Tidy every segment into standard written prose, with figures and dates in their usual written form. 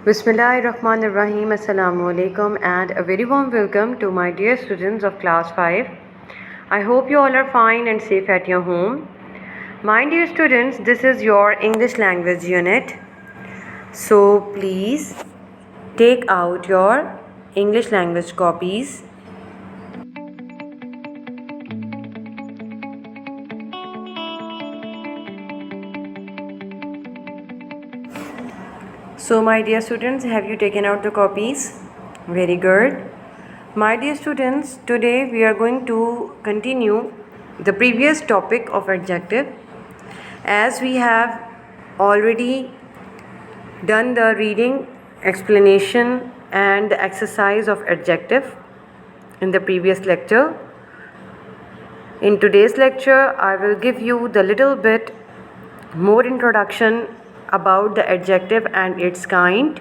Bismillahirrahmanirrahim. Assalamu alaikum and a very warm welcome to my dear students of class 5. I hope you all are fine and safe at your home. My dear students, this is your English language unit. So please take out your English language copies. So my dear students, have you taken out the copies? Very good. My dear students, today we are going to continue the previous topic of adjective. As we have already done the reading, explanation and the exercise of adjective in the previous lecture. In today's lecture, I will give you the little bit more introduction about the adjective and its kind.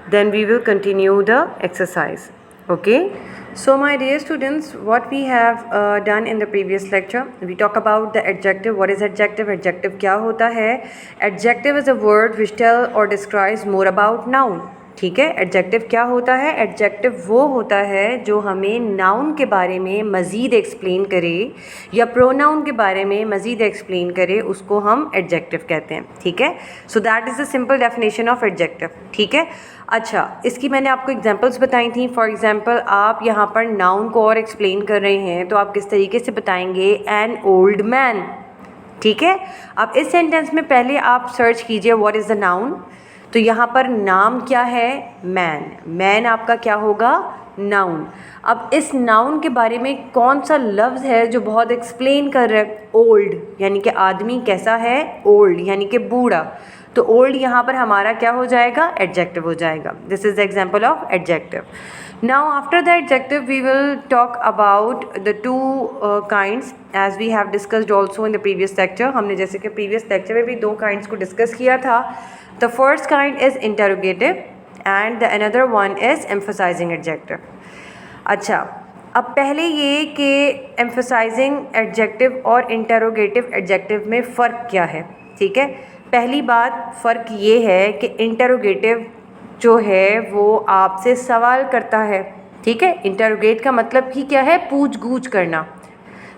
Then we will continue the exercise. Okay, so my dear students, what we have done in the previous lecture, we talk about the adjective. What is adjective? Adjective क्या होता है? Adjective is a word which tell or describes more about noun. ठीक है, adjective क्या होता है? Adjective वो होता है जो हमें नाउन के बारे में मज़ीद एक्सप्लेन करे या प्रोनाउन के बारे में मज़ीद एक्सप्लेन करे, उसको हम एडजेक्टिव कहते हैं. ठीक है, so that is the simple definition of adjective. ठीक है, अच्छा, इसकी मैंने आपको एग्जांपल्स बताई थी. फॉर एग्जांपल, आप यहाँ पर नाउन को और एक्सप्लेन कर रहे हैं तो आप किस तरीके से बताएंगे? An old man. ठीक है, अब इस सेंटेंस में पहले आप सर्च कीजिए व्हाट इज़ द नाउन. तो यहाँ पर नाम क्या है? मैन. मैन आपका क्या होगा? नाउन. अब इस नाउन के बारे में कौन सा लफ्ज़ है जो बहुत एक्सप्लेन कर रहा है? ओल्ड, यानी कि आदमी कैसा है? ओल्ड, यानी कि बूढ़ा. तो ओल्ड यहाँ पर हमारा क्या हो जाएगा? एडजेक्टिव हो जाएगा. This is the example of adjective. Now after the adjective we will talk about the two kinds as we have discussed also in the previous lecture. हमने जैसे कि प्रीवियस लेक्चर में भी दो काइंड्स को डिस्कस किया था. The first kind is interrogative and the another one is emphasizing adjective. अच्छा, अब पहले ये कि emphasizing adjective और interrogative adjective में फ़र्क क्या है. ठीक है, पहली बात फ़र्क ये है कि interrogative जो है वो आपसे सवाल करता है. ठीक है, interrogate का मतलब ही क्या है? पूछ गूछ करना.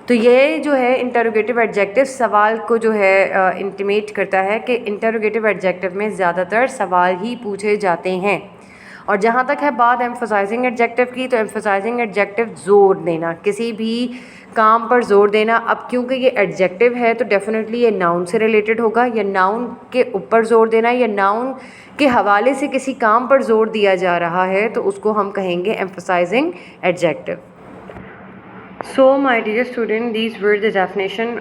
तो ये जो है इंटरोगेटिव एडजेक्टिव सवाल को जो है इंटीमेट करता है कि इंटरोगेटिव एडजेक्टिव में ज़्यादातर सवाल ही पूछे जाते हैं. और जहाँ तक है बात एम्फसाइजिंग एडजेक्टिव की, तो एम्फसाइजिंग एडजेक्टिव ज़ोर देना, किसी भी काम पर ज़ोर देना. अब क्योंकि ये एडजेक्टिव है तो डेफिनेटली ये नाउन से रिलेटेड होगा, या नाउन के ऊपर ज़ोर देना या नाउन के हवाले से किसी काम पर ज़ोर दिया जा रहा है तो उसको हम कहेंगे emphasising adjective. So my dear student, these were the definition,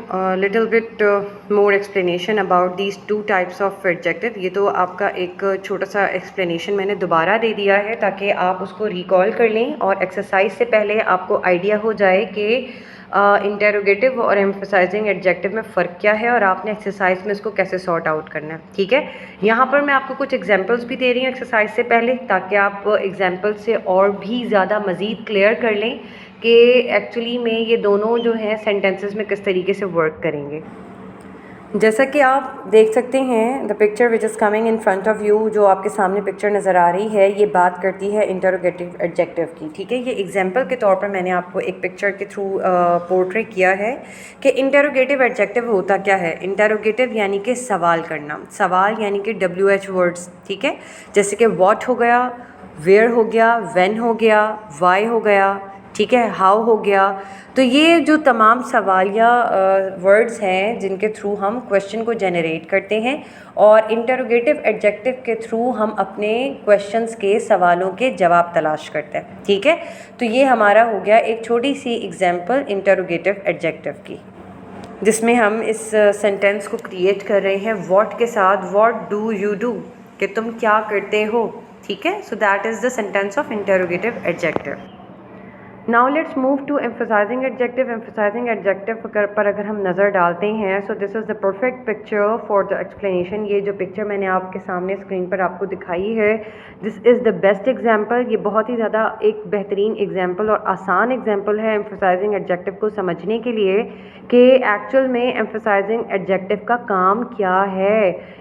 little bit more explanation about these two types of adjective. ये तो आपका एक छोटा सा explanation मैंने दोबारा दे दिया है ताकि आप उसको रिकॉल कर लें और एक्सरसाइज से पहले आपको आइडिया हो जाए कि इंटेरोगेटिव और एम्फसाइजिंग एडजेक्टिव में फ़र्क क्या है और आपने एक्सरसाइज में इसको कैसे सॉर्ट आउट करना है. ठीक है, यहाँ पर मैं आपको कुछ एग्जांपल्स भी दे रही हूँ एक्सरसाइज से पहले ताकि आप एग्जांपल से और भी ज़्यादा मज़ीद क्लियर कर लें कि एक्चुअली में ये दोनों जो हैं सेंटेंसेस में किस तरीके से वर्क करेंगे. जैसा कि आप देख सकते हैं the picture which is coming in front of you, जो आपके सामने पिक्चर नज़र आ रही है, ये बात करती है इंटरोगेटिव एडजेक्टिव की. ठीक है, ये एग्जांपल के तौर पर मैंने आपको एक पिक्चर के थ्रू पोर्ट्रे किया है कि इंटरोगेटिव एडजेक्टिव होता क्या है. इंटरोगेटिव यानी कि सवाल करना, सवाल यानी कि WH वर्ड्स. ठीक है, जैसे कि व्हाट हो गया, वेयर हो गया, व्हेन हो गया, वाई हो गया. ठीक है, हाउ हो गया. तो ये जो तमाम सवाल या वर्ड्स हैं जिनके थ्रू हम क्वेश्चन को जनरेट करते हैं और इंटरोगेटिव एडजेक्टिव के थ्रू हम अपने क्वेश्चंस के सवालों के जवाब तलाश करते हैं. ठीक है, तो ये हमारा हो गया एक छोटी सी एग्जांपल इंटरोगेटिव एडजेक्टिव की, जिसमें हम इस सेंटेंस को क्रिएट कर रहे हैं व्हाट के साथ. व्हाट डू यू डू, कि तुम क्या करते हो. ठीक है, so that is the sentence of interrogative adjective. Now let's move to emphasising adjective. Emphasising adjective पर अगर हम नज़र डालते हैं, so this is the perfect picture for the explanation. ये जो पिक्चर मैंने आपके सामने स्क्रीन पर आपको दिखाई है, this is the best example. ये बहुत ही ज़्यादा एक बेहतरीन एग्जाम्पल और आसान एग्जाम्पल है एम्फसाइजिंग एडजेक्टिव को समझने के लिए कि एक्चुअल में एम्फसाइजिंग एडजेक्टिव का काम क्या है,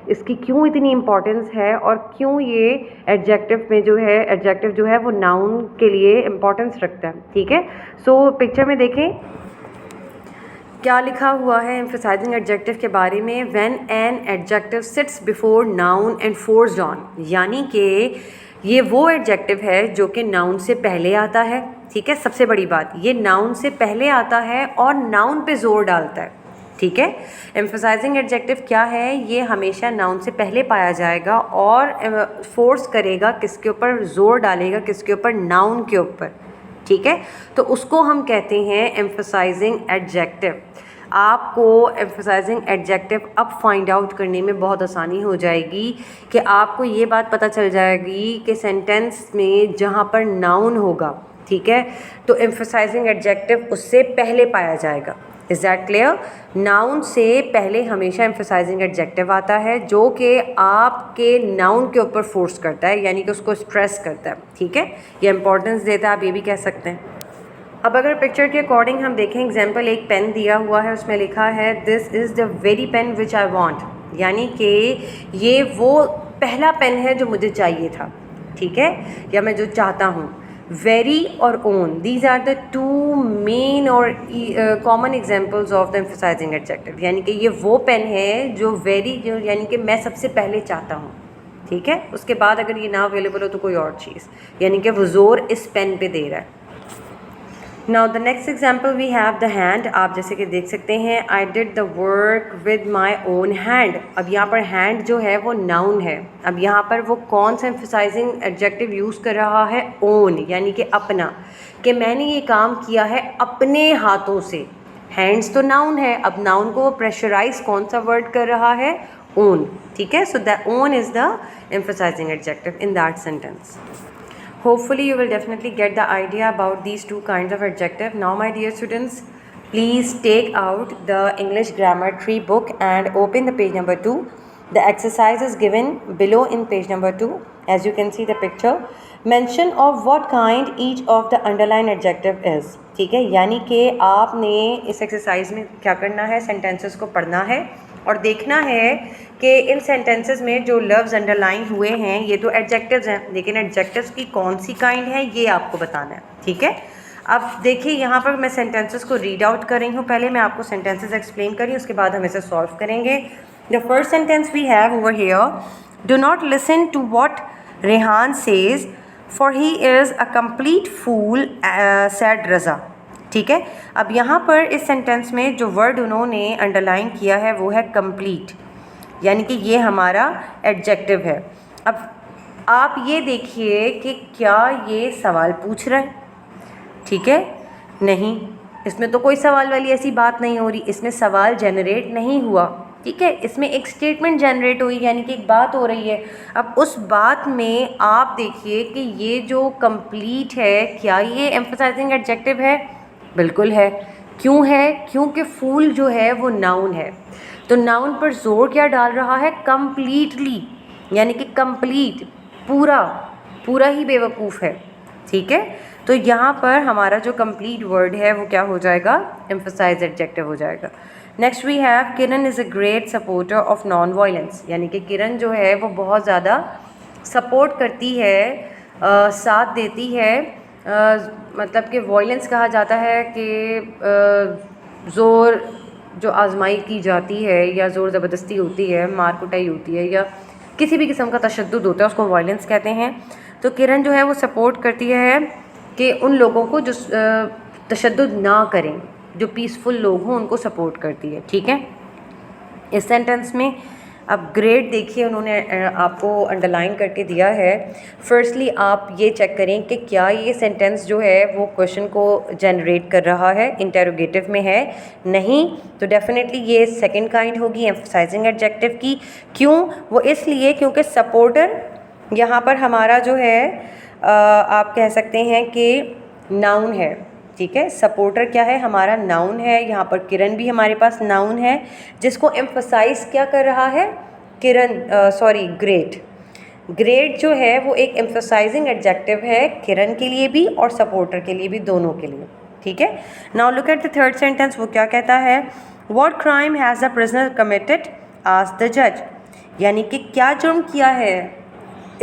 इसकी क्यों इतनी इम्पॉर्टेंस है और क्यों ये एडजेक्टिव जो है वो नाउन के लिए इम्पॉर्टेंस रखता है। ठीक है, सो पिक्चर में देखें क्या लिखा हुआ है एम्फसाइजिंग एडजेक्टिव के बारे में। When an adjective sits before noun and forced on, यानी कि ये वो एडजेक्टिव है जो कि नाउन से पहले आता है। ठीक है, सबसे बड़ी बात, ये नाउन से पहले आता है और नाउन पे जोर डालता है। ठीक है, एम्फसाइजिंग एडजेक्टिव क्या है, ये हमेशा नाउन से पहले पाया जाएगा और फोर्स करेगा किसके ऊपर, जोर डालेगा किसके ऊपर, नाउन के ऊपर। ठीक है, तो उसको हम कहते हैं एम्फसाइजिंग एडजेक्टिव। आपको एम्फसाइजिंग एडजेक्टिव अब फाइंड आउट करने में बहुत आसानी हो जाएगी कि आपको ये बात पता चल जाएगी कि सेंटेंस में जहाँ पर नाउन होगा, ठीक है, तो एम्फसाइजिंग एडजेक्टिव उससे पहले पाया जाएगा। Is that clear? नाउन से पहले हमेशा एम्फसाइजिंग एडजेक्टिव आता है जो कि आपके नाउन के ऊपर फोर्स करता है, यानी कि उसको स्ट्रेस करता है। ठीक है, ये इंपॉर्टेंस देता है, आप ये भी कह सकते हैं। अब अगर पिक्चर के अकॉर्डिंग हम देखें, एग्जाम्पल एक पेन दिया हुआ है, उसमें लिखा है this is the very pen which I want, यानी कि ये वो पहला पेन है जो मुझे चाहिए था। ठीक है, या मैं जो चाहता हूँ। वेरी और own, these are the two main और common examples of the emphasizing adjective, यानी कि ये वो पेन है जो वेरी, जो यानी कि मैं सबसे पहले चाहता हूँ। ठीक है, उसके बाद अगर ये ना अवेलेबल हो तो कोई और चीज़, यानी कि वो जोर इस पेन पे दे रहा है। Now the next example we have the hand. आप जैसे कि देख सकते हैं, I did the work with my own hand. अब यहाँ पर हैंड जो है वो नाउन है। अब यहाँ पर वो कौन सा एम्फसाइजिंग एडजेक्टिव यूज़ कर रहा है, ओन, यानी कि अपना, कि मैंने ये काम किया है अपने हाथों से। हैंड्स तो नाउन है, अब नाउन को प्रेशराइज कौन सा वर्ड कर रहा है, ओन। ठीक है, so the own is the emphasizing adjective in that sentence. Hopefully you will definitely get the idea about these two kinds of adjective. Now my dear students, please take out the English grammar tree book and open the page number 2. The exercise is given below in page number 2. As you can see the picture, mention of what kind each of the underlined adjective is. ठीक है, यानी कि आपने इस exercise में क्या करना है, सेंटेंसेस को पढ़ना है और देखना है कि इन सेंटेंसेस में जो लफ्ज़ अंडरलाइन हुए हैं ये तो एडजेक्टिव्स हैं, लेकिन एडजेक्टिव्स की कौन सी काइंड है ये आपको बताना है। ठीक है, अब देखिए यहाँ पर मैं सेंटेंसेस को रीड आउट कर रही हूँ। पहले मैं आपको सेंटेंसेस एक्सप्लेन करी, उसके बाद हम इसे सॉल्व करेंगे। The first sentence we have over here, do not listen to what Rehan says for he is a complete fool, said Raza. ठीक है, अब यहाँ पर इस सेंटेंस में जो वर्ड उन्होंने अंडरलाइन किया है वो है कंप्लीट, यानी कि ये हमारा एडजेक्टिव है। अब आप ये देखिए कि क्या ये सवाल पूछ रहा है, ठीक है, नहीं, इसमें तो कोई सवाल वाली ऐसी बात नहीं हो रही, इसमें सवाल जनरेट नहीं हुआ। ठीक है, इसमें एक स्टेटमेंट जनरेट हुई, यानी कि एक बात हो रही है। अब उस बात में आप देखिए कि ये जो कंप्लीट है, क्या ये एम्फसाइजिंग एडजेक्टिव है? बिल्कुल है। क्यों है? क्योंकि फूल जो है वो नाउन है, तो नाउन पर जोर क्या डाल रहा है, कंप्लीटली, यानी कि कंप्लीट, पूरा, पूरा ही बेवकूफ़ है। ठीक है, तो यहाँ पर हमारा जो कंप्लीट वर्ड है वो क्या हो जाएगा, एम्फसाइज एडजेक्टिव हो जाएगा। Next we have Kiran is a great supporter of non violence, यानी कि किरण जो है वो बहुत ज़्यादा सपोर्ट करती है, साथ देती है, मतलब कि वायलेंस कहा जाता है कि ज़ोर जो आजमाई की जाती है या ज़ोर ज़बरदस्ती होती है, मार कुटाई होती है या किसी भी किस्म का तशद्दुद होता है, उसको वायलेंस कहते हैं। तो किरण जो है वो सपोर्ट करती है कि उन लोगों को जो तशद्दुद ना करें, जो पीसफुल लोग हों उनको सपोर्ट करती है। ठीक है, इस सेंटेंस में अब ग्रेड देखिए उन्होंने आपको अंडरलाइन करके दिया है। फर्स्टली आप ये चेक करें कि क्या ये सेंटेंस जो है वो क्वेश्चन को जनरेट कर रहा है, इंटेरोगेटिव में है, नहीं, तो डेफिनेटली ये सेकंड काइंड होगी एम्फसाइजिंग एडजेक्टिव की। क्यों? वो इसलिए क्योंकि सपोर्टर यहाँ पर हमारा जो है आप कह सकते हैं कि नाउन है। ठीक है। सपोर्टर क्या है, हमारा नाउन है, यहाँ पर किरण भी हमारे पास नाउन है, जिसको एम्फसाइज क्या कर रहा है, ग्रेट। ग्रेट जो है वो एक एम्फसाइजिंग एडजेक्टिव है किरण के लिए भी और सपोर्टर के लिए भी, दोनों के लिए, ठीक है। Now look at the third sentence, वो क्या कहता है, what crime has the prisoner committed asked the जज, यानी कि क्या जुर्म किया है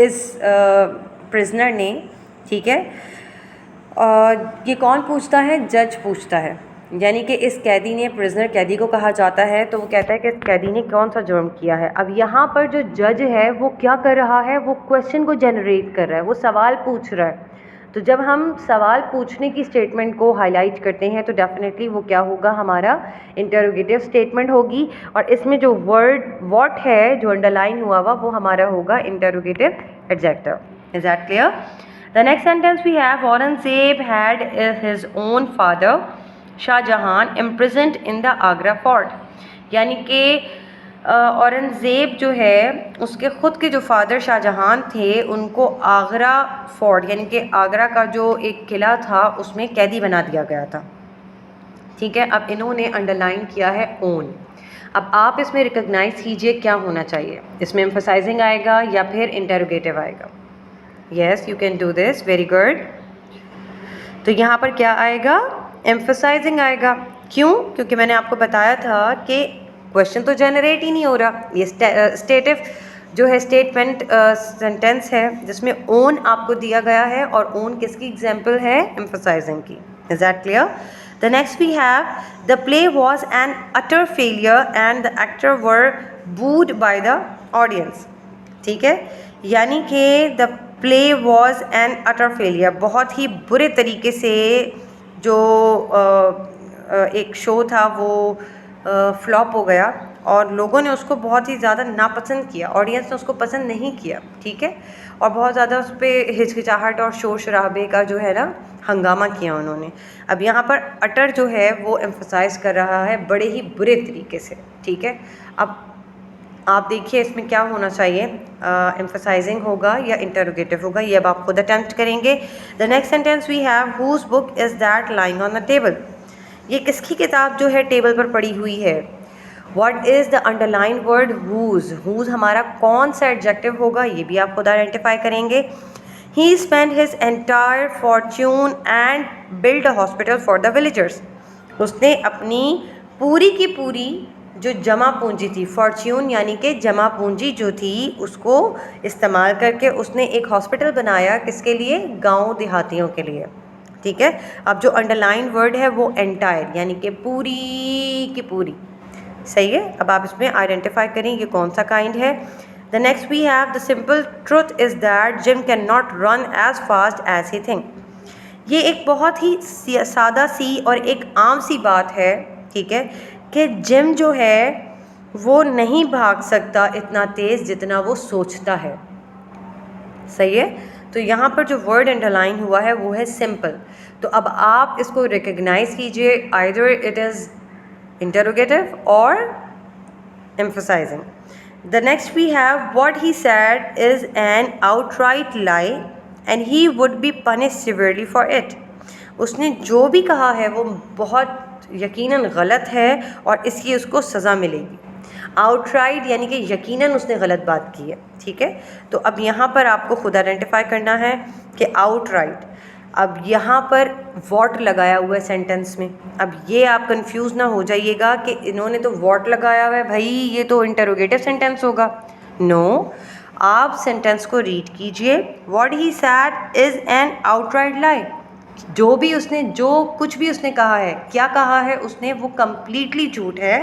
इस प्रिजनर ने, ठीक है। ये कौन पूछता है, जज पूछता है, यानी कि इस कैदी ने, प्रिजनर कैदी को कहा जाता है, तो वो कहता है कि इस कैदी ने कौन सा जुर्म किया है। अब यहाँ पर जो जज है वो क्या कर रहा है, वो क्वेश्चन को जनरेट कर रहा है, वो सवाल पूछ रहा है। तो जब हम सवाल पूछने की स्टेटमेंट को हाईलाइट करते हैं तो डेफिनेटली वो क्या होगा, हमारा इंटरोगेटिव स्टेटमेंट होगी, और इसमें जो वर्ड व्हाट है जो अंडरलाइन हुआ वो हमारा होगा interrogative adjective. Is that clear? The next sentence we have, Aurangzeb had his own father Shahjahan imprisoned in the Agra fort, यानी कि औरंगज़ेब जो है उसके ख़ुद के जो फादर शाहजहां थे उनको आगरा फोर्ट यानी कि आगरा का जो एक किला था उसमें कैदी बना दिया गया था, ठीक है। अब इन्होंने अंडरलाइन किया है ओन। अब आप इसमें रिकॉग्नाइज कीजिए क्या होना चाहिए, इसमें एम्फसाइजिंग आएगा या फिर इंटरोगेटिव आएगा। Yes, you can do this, very good. तो यहाँ पर क्या आएगा, एम्फसाइजिंग आएगा। क्यों? क्योंकि मैंने आपको बताया था कि क्वेश्चन तो जनरेट ही नहीं हो रहा, ये स्टेटिव जो है स्टेटमेंट सेंटेंस है जिसमें ओन आपको दिया गया है, और ओन किसकी एग्जाम्पल है, एम्फसाइजिंग की। Is that clear? The next we have, the play was an utter failure and the actor were booed by the audience, ठीक है। यानी कि the play was an utter failure, बहुत ही बुरे तरीके से जो एक शो था वो फ्लॉप हो गया और लोगों ने उसको बहुत ही ज़्यादा नापसंद किया, ऑडियंस ने उसको पसंद नहीं किया, ठीक है। और बहुत ज़्यादा उस पर हिचकिचाहट और शोर शराबे का जो है ना हंगामा किया उन्होंने। अब यहाँ पर अटर जो है वो एम्फसाइज कर रहा है बड़े ही बुरे तरीके से, ठीक है। अब आप देखिए इसमें क्या होना चाहिए, एम्फसाइजिंग होगा या इंटरोगेटिव होगा, ये अब आप खुद अटेम्प्ट करेंगे। The next sentence we have, whose book is that lying on the table, ये किसकी किताब जो है टेबल पर पड़ी हुई है। What is the underline word whose, whose हमारा कौन सा एडजेक्टिव होगा, ये भी आप खुद आइडेंटिफाई करेंगे। He spend his entire fortune and build a hospital for the villagers, उसने अपनी पूरी की पूरी जो जमा पूंजी थी, फॉर्च्यून यानी कि जमा पूंजी जो थी उसको इस्तेमाल करके उसने एक हॉस्पिटल बनाया, किसके लिए, गांव देहातियों के लिए, ठीक है। अब जो अंडरलाइन वर्ड है वो एंटायर यानी कि पूरी की पूरी, सही है। अब आप इसमें आइडेंटिफाई करें ये कौन सा काइंड है। The next we have, the simple truth is that Jim can not run as fast as he think, ये एक बहुत ही सादा सी और एक आम सी बात है, ठीक है, कि जिम जो है वो नहीं भाग सकता इतना तेज़ जितना वो सोचता है, सही है। तो यहाँ पर जो वर्ड अंडरलाइन हुआ है वो है सिंपल। तो अब आप इसको रिकग्नाइज कीजिए, आइदर इट इज़ इंटरोगेटिव और emphasising. The next we have, what he said is an outright lie and he would be punish severely for it, उसने जो भी कहा है वो बहुत यकीनन गलत है और इसकी उसको सज़ा मिलेगी। आउटराइट यानी कि यकीनन उसने गलत बात की है, ठीक है। तो अब यहाँ पर आपको खुद आइडेंटिफाई करना है कि आउटराइट, अब यहाँ पर वॉट लगाया हुआ है सेंटेंस में। अब ये आप कंफ्यूज ना हो जाइएगा कि इन्होंने तो वॉट लगाया हुआ है, भाई ये तो इंटरोगेटिव सेंटेंस होगा। नो, आप सेंटेंस को रीड कीजिए, what he said is an outright lie, जो भी उसने, जो कुछ भी उसने कहा है, क्या कहा है उसने, वो कम्प्लीटली झूठ है।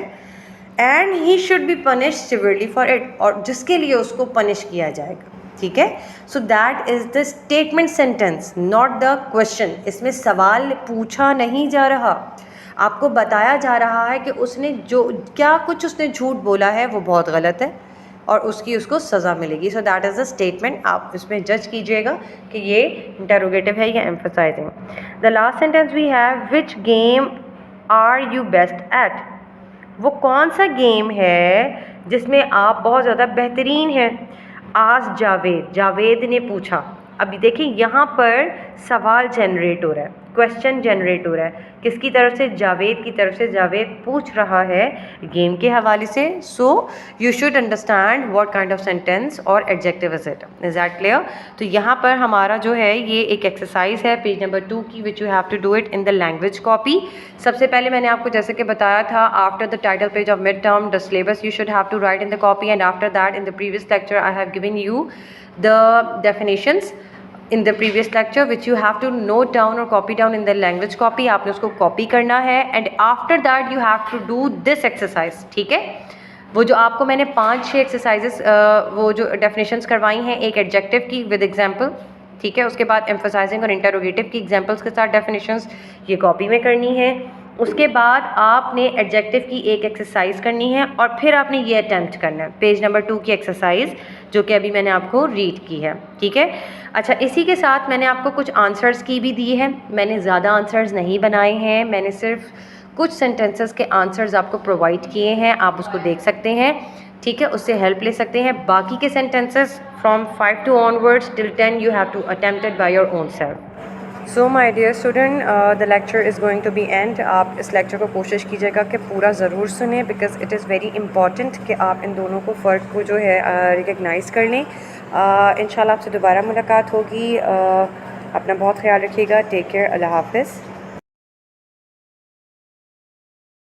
And he should be punish severely for it, और जिसके लिए उसको पनिश किया जाएगा, ठीक है। So that is the statement sentence, not the question. इसमें सवाल पूछा नहीं जा रहा, आपको बताया जा रहा है कि उसने जो क्या कुछ उसने झूठ बोला है वो बहुत गलत है और उसकी उसको सज़ा मिलेगी। So that is the statement, आप इसमें जज कीजिएगा कि ये इंटरोगेटिव है या emphasising. The last sentence we have, which game are you best at, वो कौन सा गेम है जिसमें आप बहुत ज़्यादा बेहतरीन हैं। आज जावेद, जावेद ने पूछा। अभी देखिए यहाँ पर सवाल जनरेट हो रहा है, क्वेश्चन जनरेट हो रहा है किसकी तरफ से, जावेद की तरफ से। जावेद पूछ रहा है गेम के हवाले से। So you should understand what kind of sentence और adjective is it. Is that clear? तो यहाँ पर हमारा जो है ये एक एक्सरसाइज है पेज नंबर 2 की, which you have to do it in the language copy. सबसे पहले मैंने आपको जैसे कि बताया था, after the title page of mid term the syllabus you should have to write in the copy, and after that in the previous lecture I have given you the definitions in the previous lecture which you have to note down or copy down in the language copy। आपने उसको copy करना है and after that you have to do this exercise। ठीक है, वो जो आपको मैंने 5-6 एक्सरसाइजेस वो जो डेफिनेशंस करवाई हैं, एक एडजेक्टिव की विद एग्जांपल, ठीक है, उसके बाद एम्फसाइजिंग और इंटरोगेटिव की एग्जांपल्स के साथ डेफिनेशंस ये कॉपी में करनी है। उसके बाद आपने एडजेक्टिव की एक एक्सरसाइज करनी है और फिर आपने ये अटैम्प्ट करना है पेज नंबर 2 की एक्सरसाइज जो कि अभी मैंने आपको रीड की है। ठीक है, अच्छा, इसी के साथ मैंने आपको कुछ आंसर्स की भी दी है। मैंने ज़्यादा आंसर्स नहीं बनाए हैं, मैंने सिर्फ कुछ सेंटेंसेस के आंसर्स आपको प्रोवाइड किए हैं, आप उसको देख सकते हैं। ठीक है, उससे हेल्प ले सकते हैं। बाकी के sentences from 5 to onwards till 10 you have to attempt it by your own self. So my dear student, the lecture is going to be end. आप इस लेक्चर को कोशिश कीजिएगा कि पूरा ज़रूर सुने, because it is very important कि आप इन दोनों को फ़र्क को जो है रिकग्नाइज़ कर लें। इंशाल्लाह आपसे दोबारा मुलाकात होगी। अपना बहुत ख्याल रखिएगा। Take care. अल्लाह हाफ़िज़।